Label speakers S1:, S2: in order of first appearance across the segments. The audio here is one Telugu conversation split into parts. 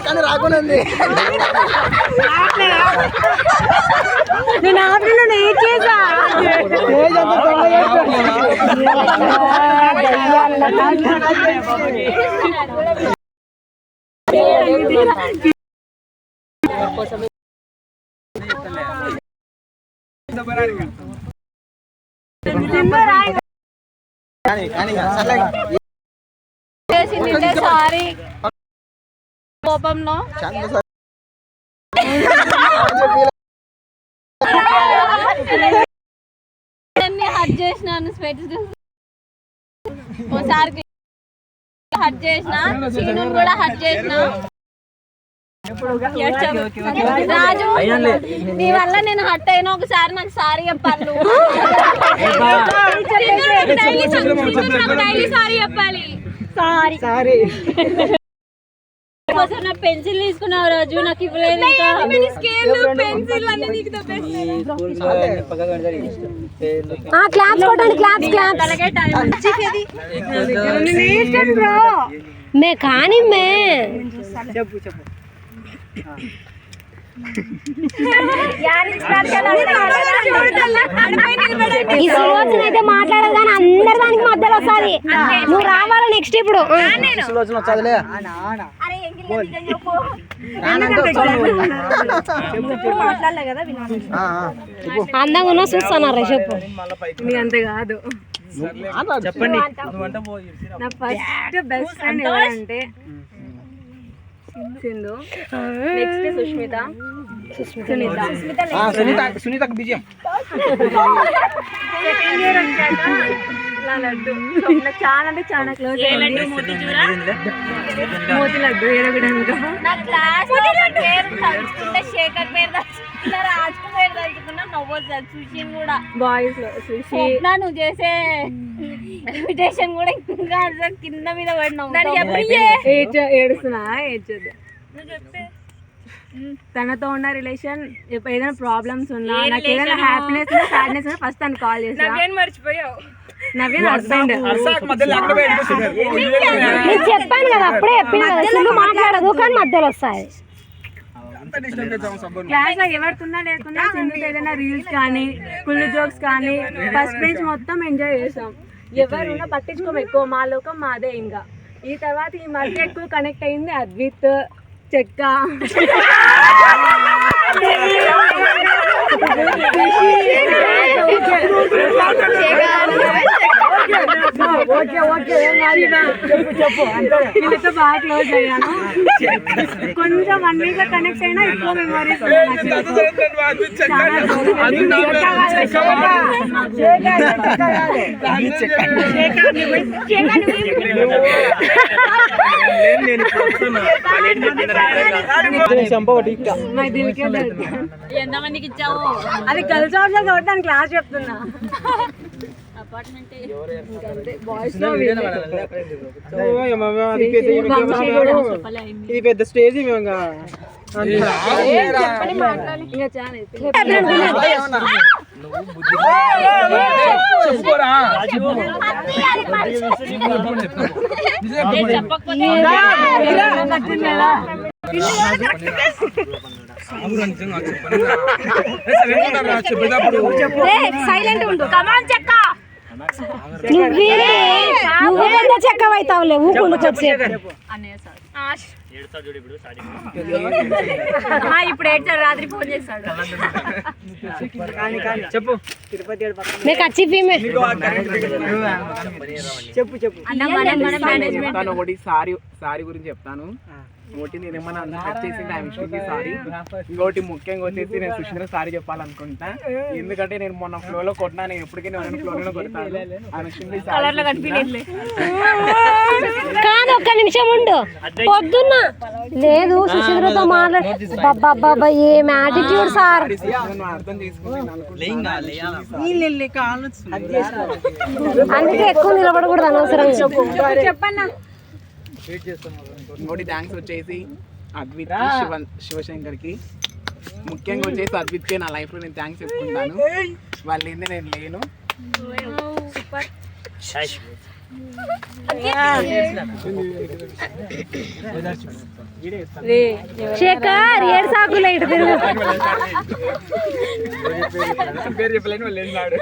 S1: కానీ రాకుండా ఉంది.
S2: నేను ఆఫ్టర్నూన్ ఏం చేసా
S3: సారీ కోపంలో హట్ చేసినాను స్పెట్స్ ఓసారి హట్ చేసిన సీను కూడా హట్ చేసిన రాజు నీ వల్ల నేను హట్ అయినా ఒకసారి నాకు సారీ చెప్పాలి డైలీ సారీ చెప్పాలి సారీ నా పెన్సిల్ తీసుకున్నావు రాజు నాకు ఇవ్వలేదు
S2: మే కానీ మే
S1: చెప్పు చెప్పు
S2: ఈ సులోచన అయితే మాట్లాడదు కానీ అందరు దానికి మధ్యలో వస్తుంది. నువ్వు రావాలి నెక్స్ట్ ఇప్పుడు అందంగా ఉన్నా చూస్తాను చెప్పు.
S3: అంతే కాదు
S1: చెప్పండి.
S3: నా ఫస్ట్ బెస్ట్ ఫ్రెండ్ ఎవరంటే సింధు, నెక్స్ట్ సుష్మిత,
S1: సునీతకు విజయం.
S3: లడ్డు చాలా అంటే చాలా క్లోజ్ మోతి లడ్డు ఏరగడానికి
S2: శేఖర్ పేరు రాజ్ పేరు తలుచుకున్నా నవ్వచ్చు సుషిన్ కూడా
S3: బాయ్స్ లో సుషి
S2: నువ్వు చేసే ఇన్విటేషన్ కూడా ఇంకా కింద మీద పడినావు
S3: ఏడుస్తున్నా ఏడ్చొద్దు. తనతో ఉన్న రిలేషన్ ఏదైనా ప్రాబ్లమ్స్ ఉన్నా నాకు ఏదైనా హ్యాపీనెస్ ఉన్నా సాడ్నెస్ ఉన్నా ఫస్ట్ తను కాల్ చేస్తా. నవీన్ హస్బెండ్
S2: చెప్పాను కదా అప్పుడే చెప్పిన మాట్లాడదు కానీ మధ్యలో వస్తాయి.
S3: క్లాస్ లో ఎవరుతున్నా లేకున్నా సింధుతో ఏదైనా రీల్స్ కానీ కుళ్ళు జోక్స్ కానీ ఫస్ట్ బెంచ్ మొత్తం ఎంజాయ్ చేసాం. ఎవరున్నా పట్టించుకోము ఎక్కువ, మా లోకం మాదే. ఇంకా ఈ తర్వాత ఈ మధ్య ఎక్కువ కనెక్ట్ అయింది అద్విత్, చెక్క, వీళ్ళతో బాగా క్లోజ్ అయ్యాను. కొంచెం 1 వీక్ లో కనెక్ట్ అయినా ఎక్కువ మెమరీస్
S2: ఎంతమందికి ఇచ్చావు?
S3: అది గర్ల్స్ హాస్టల్ కాబట్టి దాని క్లాస్ చెప్తున్నా.
S1: ఇది పెద్ద స్టేజ్
S2: సైలెంట్ ఉండు. కమాన్ చెక్క చెక్క అవుతావులే ఊకుండు ఇప్పుడు ఏడ్చాడు, రాత్రి ఫోన్ చేస్తాడు.
S1: చెప్పు తిరుపతి చెప్పు చెప్పు ఒకటి సారీ గురించి చెప్తాను. ఇంకోటి నేను ఏమన్నా హెల్ప్ చేసింది ఐఎమ్ ఎక్స్ట్రీమ్లీ సారీ. ఇంకోటి ముఖ్యంగా వచ్చేసి నేను సుష్మిత సారీ చెప్పాలనుకుంటా. ఎందుకంటే నేను మొన్న ఫ్లోలో కొట్టినా, నేను ఎప్పటికీ నేను ఫ్లోలో కొడతాను. I'm extremely sorry.
S2: కాదు ఒక్క నిమిషం ఉండు. పొద్దున్న లేదు సుశీలతో మాట్లాడు. ఏం యాటిట్యూడ్ సార్.
S1: అర్థం చేసుకుంటాను.
S2: అందుకే ఎక్కువ నిలబడకూడదు అనవసరంగా.
S3: చెప్పన్నా.
S1: ఇంకోటి థ్యాంక్స్ వచ్చేసి అద్విత్ శివశంకర్కి, ముఖ్యంగా వచ్చేసి అద్విత్కే నా లైఫ్లో నేను థ్యాంక్స్ చెప్పుకుంటాను. వాళ్ళు ఏంది నేను లేను.
S2: శేఖర్ ఏడు సాకులు ఇటు తిరుగు.
S1: పేరు చెప్పలేని వాళ్ళు వెళ్ళినాడు.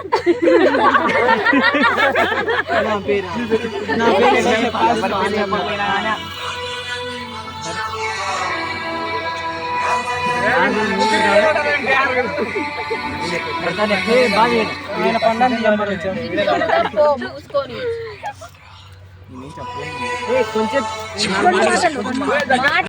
S4: కొంచెం